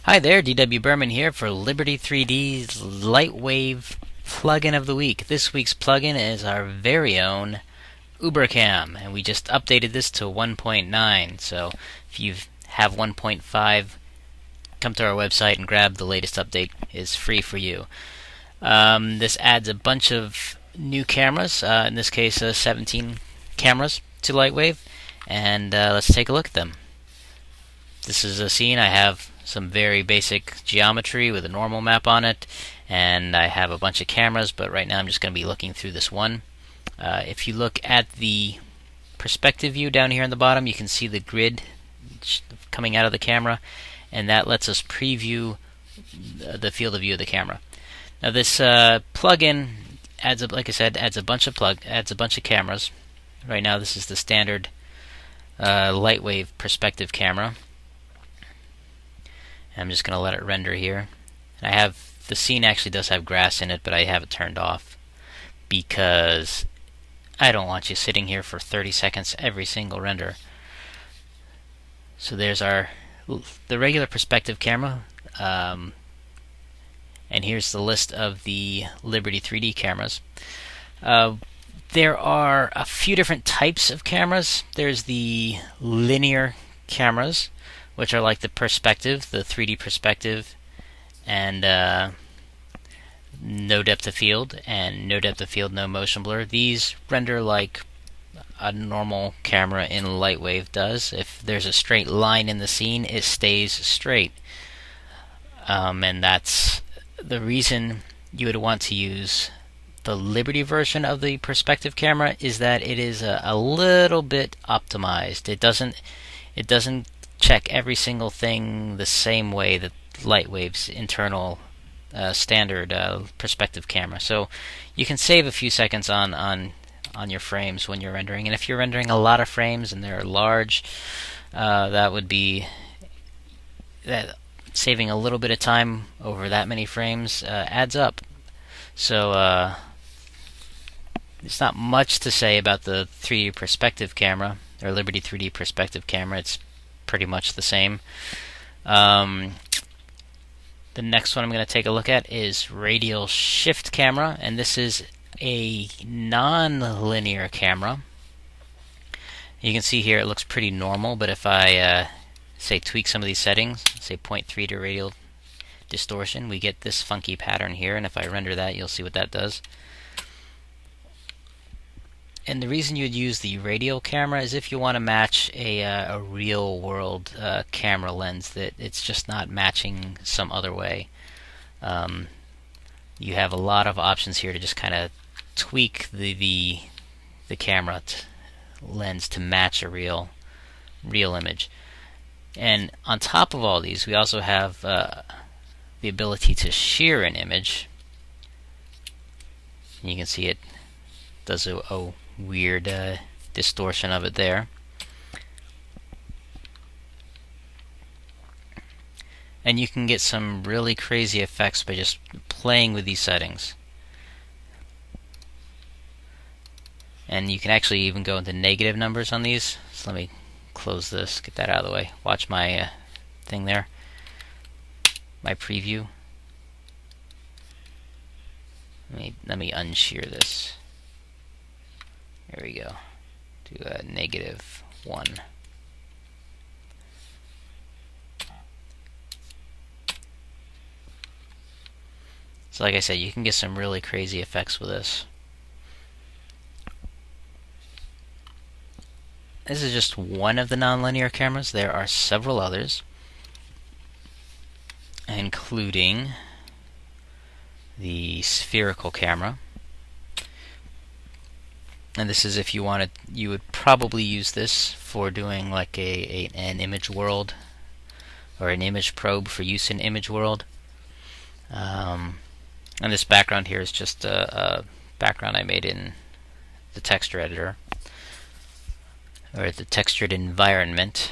Hi there, DW Berman here for Liberty3D's Lightwave plugin of the week. This week's plugin is our very own UberCam, and we just updated this to 1.9. So if you have 1.5, come to our website and grab the latest update. It's free for you. This adds a bunch of new cameras, in this case 17 cameras to Lightwave, and let's take a look at them. This is a scene. I have some very basic geometry with a normal map on it, and I have a bunch of cameras, but right now I'm just going to be looking through this one. If you look at the perspective view down here on the bottom, you can see the grid coming out of the camera, and that lets us preview the field of view of the camera. Now this plugin adds, like I said, adds a bunch of cameras. Right now this is the standard Lightwave perspective camera. I'm just going to let it render here. And I have, the scene actually does have grass in it, but I have it turned off because I don't want you sitting here for 30 seconds every single render. So there's the regular perspective camera, and here's the list of the Liberty3D cameras. There are a few different types of cameras. There's the linear cameras, which are like the perspective, the 3D perspective, and no depth of field, no motion blur. These render like a normal camera in Lightwave does. If there's a straight line in the scene, it stays straight. And that's the reason you would want to use the Liberty version of the perspective camera, is that it is a little bit optimized. It doesn't check every single thing the same way that Lightwave's internal standard perspective camera. So you can save a few seconds on your frames when you're rendering. And if you're rendering a lot of frames and they're large, that would be saving a little bit of time over that many frames adds up. So it's not much to say about the 3D perspective camera, or Liberty3D perspective camera. It's pretty much the same. The next one I'm going to take a look at is Radial Shift Camera, and this is a non-linear camera. You can see here it looks pretty normal, but if I say tweak some of these settings, say 0.3 to radial distortion, we get this funky pattern here, and if I render that, you'll see what that does. And the reason you'd use the radial camera is if you want to match a real world camera lens that it's just not matching some other way. You have a lot of options here to just kind of tweak the camera lens to match a real image. And on top of all these, we also have the ability to shear an image. And you can see it does a weird distortion of it there. And you can get some really crazy effects by just playing with these settings. And you can actually even go into negative numbers on these. So let me close this, get that out of the way. Watch my thing there, my preview. Let me unshear this. There we go. Do a -1. So like I said, you can get some really crazy effects with this. This is just one of the nonlinear cameras. There are several others, including the Spherical Camera. And this is if you wanted, you would probably use this for doing like an image world or an image probe for use in image world. And this background here is just a background I made in the texture editor, or the textured environment.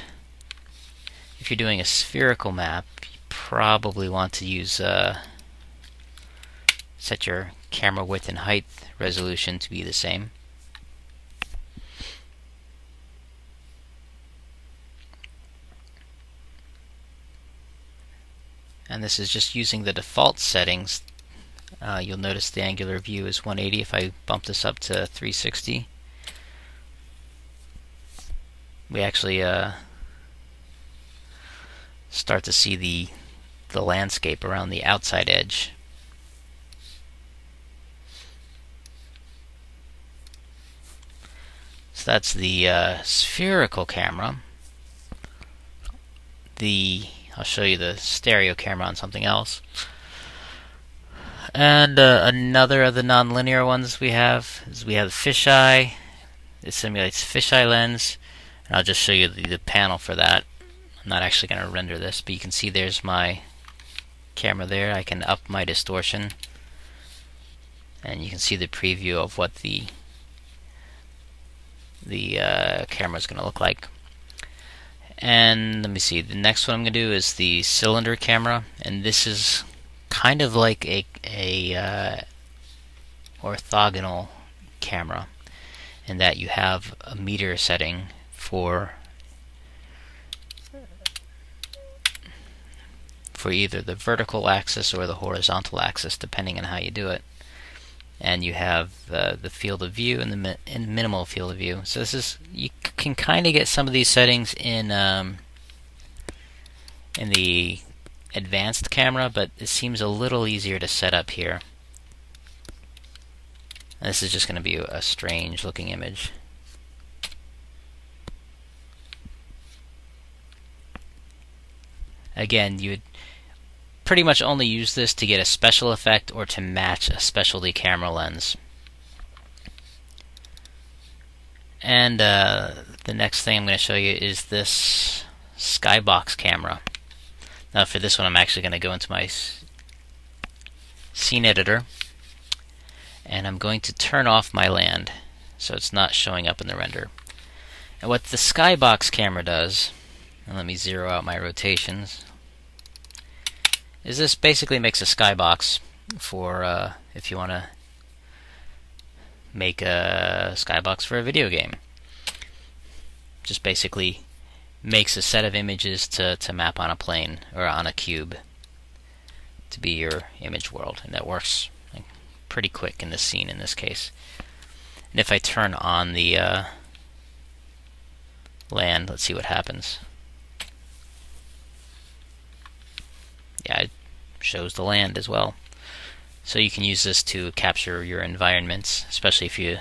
If you're doing a spherical map, you probably want to use set your camera width and height resolution to be the same. and this is just using the default settings. You'll notice the angular view is 180. If I bump this up to 360, we actually start to see the landscape around the outside edge. So that's the spherical camera. I'll show you the stereo camera on something else. And another of the non-linear ones we have is the fisheye. It simulates fisheye lens, and I'll just show you the panel for that. I'm not actually going to render this, but you can see there's my camera there. I can up my distortion, and you can see the preview of what the camera is going to look like. And let me see, the next one I'm going to do is the cylinder camera, and this is kind of like a orthogonal camera, in that you have a meter setting for either the vertical axis or the horizontal axis, depending on how you do it. And you have the field of view and the minimal field of view. So this is, you can kind of get some of these settings in the advanced camera, but it seems a little easier to set up here. And this is just going to be a strange looking image. Again, you would pretty much only use this to get a special effect or to match a specialty camera lens. And the next thing I'm going to show you is this skybox camera. Now for this one I'm actually going to go into my scene editor, and I'm going to turn off my land so it's not showing up in the render. And what the skybox camera does, and let me zero out my rotations, is this basically makes a skybox for if you want to make a skybox for a video game. Just basically makes a set of images to map on a plane or on a cube to be your image world, and that works pretty quick in this scene in this case. And if I turn on the land, let's see what happens. Yeah, it shows the land as well. So you can use this to capture your environments, especially if you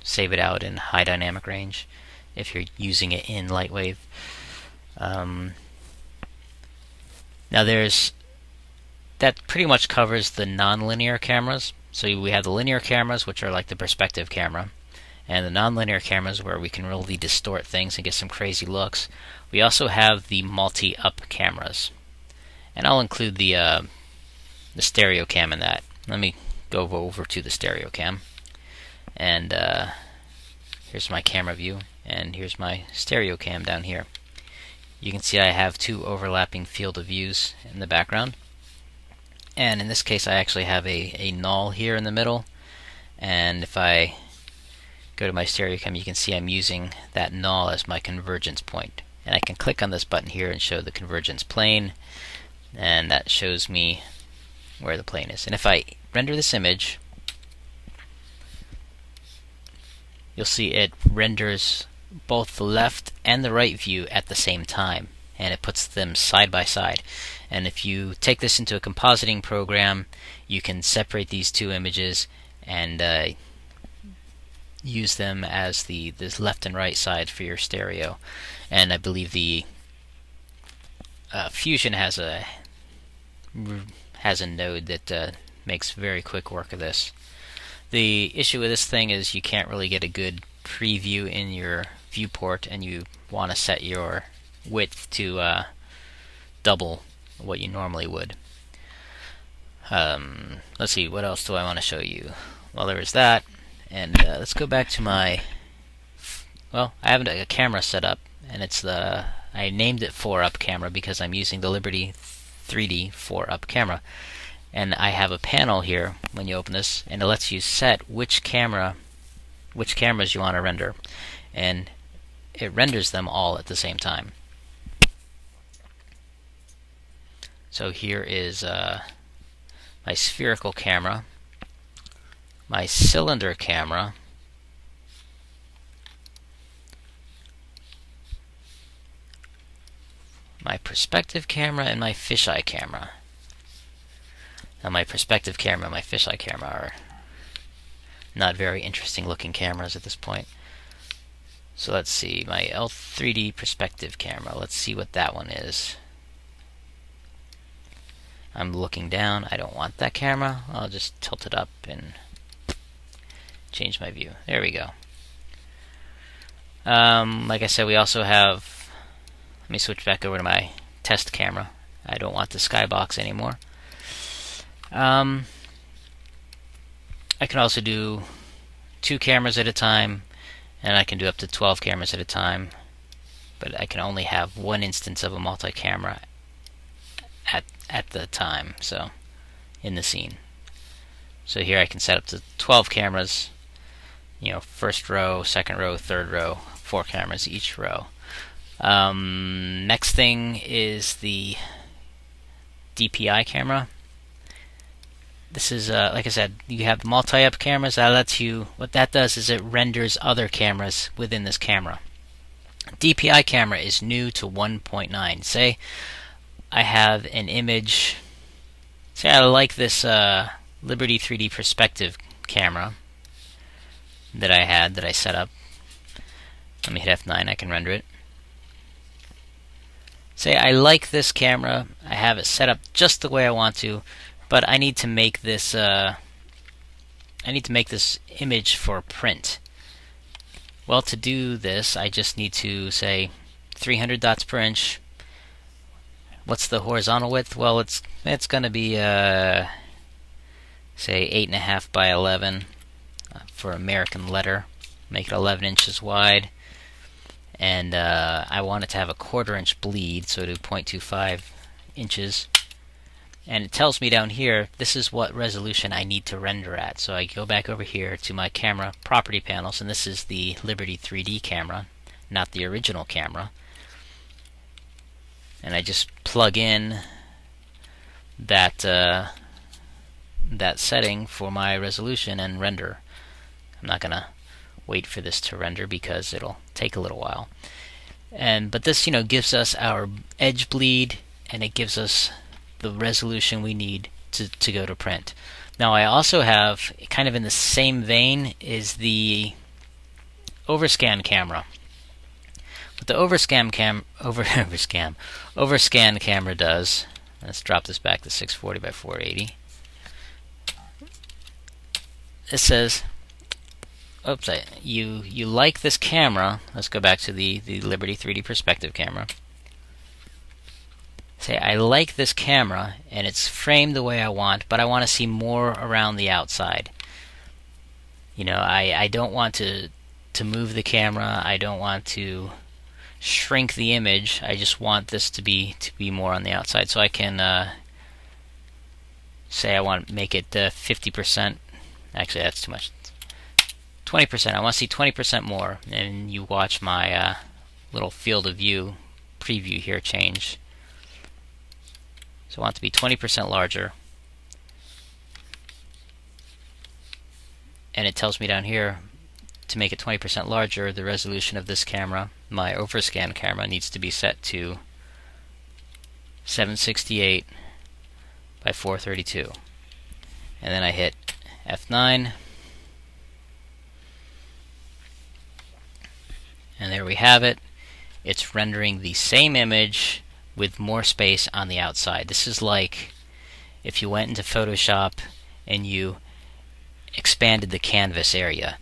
save it out in high dynamic range, if you're using it in Lightwave. Now that pretty much covers the non-linear cameras. So we have the linear cameras, which are like the perspective camera, and the non-linear cameras where we can really distort things and get some crazy looks. We also have the multi-up cameras, and I'll include the stereo cam in that. Let me go over to the stereo cam, and here's my camera view, and here's my stereo cam down here. You can see I have two overlapping field of views in the background, and in this case I actually have a null here in the middle, and if I go to my stereo cam, you can see I'm using that null as my convergence point, and I can click on this button here and show the convergence plane, and that shows me where the plane is. And if I render this image, you'll see it renders both the left and the right view at the same time, and it puts them side by side. And if you take this into a compositing program, you can separate these two images and use them as this left and right side for your stereo. And I believe the Fusion has a node that makes very quick work of this. The issue with this thing is you can't really get a good preview in your viewport, and you want to set your width to double what you normally would. Let's see, what else do I want to show you? Well, there is that, and let's go back to my, well, I have a camera set up, and it's I named it 4-up camera because I'm using the Liberty3D 4-up camera. And I have a panel here when you open this, and it lets you set which cameras you want to render, and it renders them all at the same time. So here is my spherical camera, my cylinder camera, my perspective camera, and my fisheye camera. Now my perspective camera and my fisheye camera are not very interesting looking cameras at this point. So let's see, my L3D perspective camera, let's see what that one is. I'm looking down, I don't want that camera, I'll just tilt it up and change my view. There we go. Like I said, we also have, let me switch back over to my test camera. I don't want the skybox anymore. I can also do 2 cameras at a time, and I can do up to 12 cameras at a time, but I can only have 1 instance of a multi-camera at the time, so in the scene. So here I can set up to 12 cameras, you know, first row, second row, third row, 4 cameras each row. Next thing is the DPI camera. This is, like I said, you have multi-up cameras. That lets you, what that does is it renders other cameras within this camera. DPI camera is new to 1.9. Say I have an image, say I like this Liberty3D perspective camera that I set up. Let me hit F9, I can render it. Say I like this camera, I have it set up just the way I want to, but I need to make this image for print. Well, to do this, I just need to say 300 dots per inch. What's the horizontal width? Well, it's going to be say 8.5 by 11 for American letter. Make it 11 inches wide, and I want it to have a 1/4 inch bleed, so do 0.25 inches. And it tells me down here, this is what resolution I need to render at. So I go back over here to my camera property panels, and this is the Liberty3D camera, not the original camera. And I just plug in that setting for my resolution and render. I'm not gonna wait for this to render because it'll take a little while. But this, you know, gives us our edge bleed, and it gives us the resolution we need to go to print. Now I also have, kind of in the same vein, is the overscan camera. What the overscan camera does, let's drop this back to 640 by 480. It says, oops, you like this camera. Let's go back to the Liberty3D perspective camera. Say I like this camera and it's framed the way I want, but I want to see more around the outside. You know, I don't want to move the camera. I don't want to shrink the image. I just want this to be more on the outside. So I can say I want to make it 50%. Actually, that's too much. 20%. I want to see 20% more. And you watch my little field of view preview here change. So I want it to be 20% larger. And it tells me down here, to make it 20% larger, the resolution of this camera, my overscan camera, needs to be set to 768 by 432. And then I hit F9. And there we have it. It's rendering the same image with more space on the outside. This is like if you went into Photoshop and you expanded the canvas area.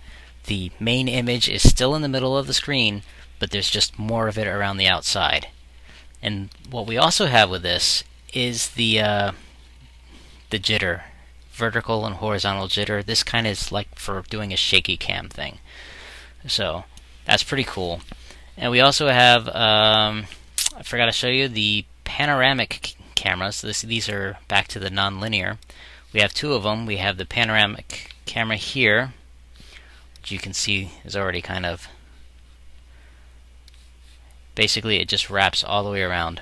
The main image is still in the middle of the screen, but there's just more of it around the outside. And what we also have with this is the jitter, vertical and horizontal jitter. This kind of is like for doing a shaky cam thing. So that's pretty cool. And we also have, I forgot to show you, the panoramic cameras. So these are back to the non-linear. We have 2 of them. We have the panoramic camera here, which you can see is already kind of, basically it just wraps all the way around.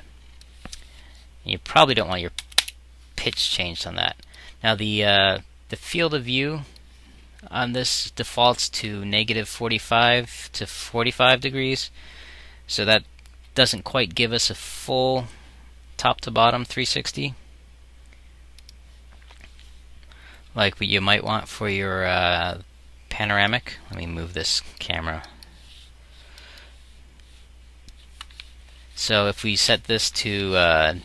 And you probably don't want your pitch changed on that. Now the field of view on this defaults to -45 to 45 degrees, so that doesn't quite give us a full top to bottom 360 like what you might want for your panoramic. Let me move this camera. So if we set this to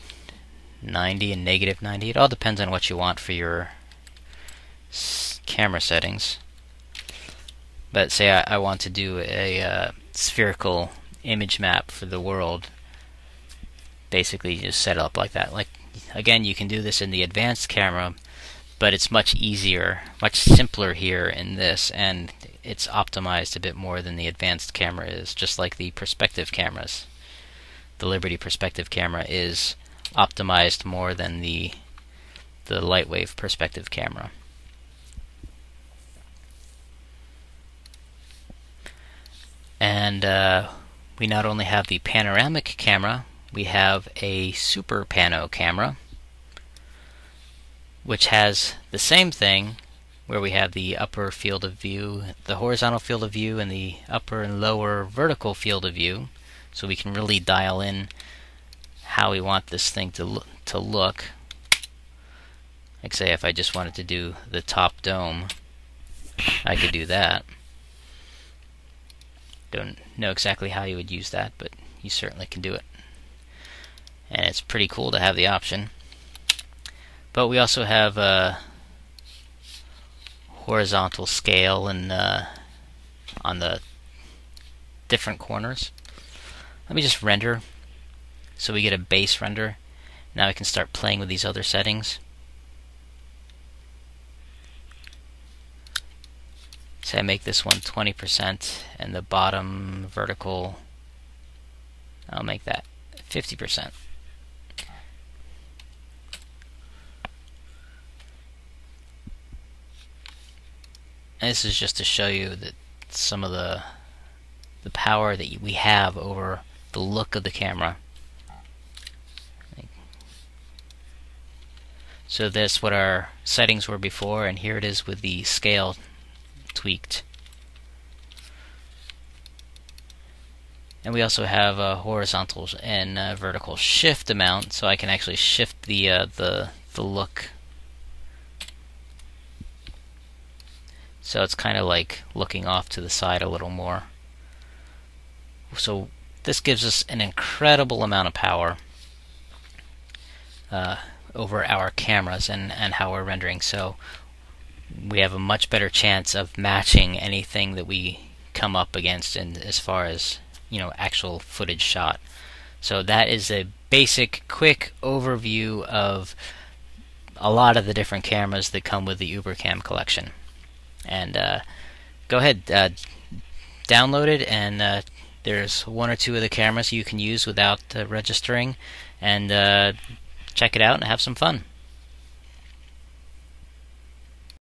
90 and -90, it all depends on what you want for your camera settings. But say I want to do a spherical image map for the world. Basically just set it up like that. Like, again, you can do this in the advanced camera, but it's much easier, much simpler here in this, and it's optimized a bit more than the advanced camera is, just like the perspective cameras. The Liberty perspective camera is optimized more than the Lightwave perspective camera. And we not only have the panoramic camera, we have a super pano camera, which has the same thing, where we have the upper field of view, the horizontal field of view, and the upper and lower vertical field of view, so we can really dial in how we want this thing to look. Like, say if I just wanted to do the top dome, I could do that. Don't know exactly how you would use that, but you certainly can do it. And it's pretty cool to have the option. But we also have a horizontal scale and on the different corners. Let me just render, so we get a base render. Now we can start playing with these other settings. Say I make this one 20% and the bottom vertical, I'll make that 50%. And this is just to show you that some of the power that we have over the look of the camera. So that's what our settings were before, and here it is with the scale tweaked. And we also have a horizontal and vertical shift amount, so I can actually shift the look. So it's kind of like looking off to the side a little more. So this gives us an incredible amount of power over our cameras and how we're rendering. So we have a much better chance of matching anything that we come up against in as far as, actual footage shot. So that is a basic, quick overview of a lot of the different cameras that come with the UberCam collection. And go ahead, download it, and there's one or two of the cameras you can use without registering, and check it out and have some fun.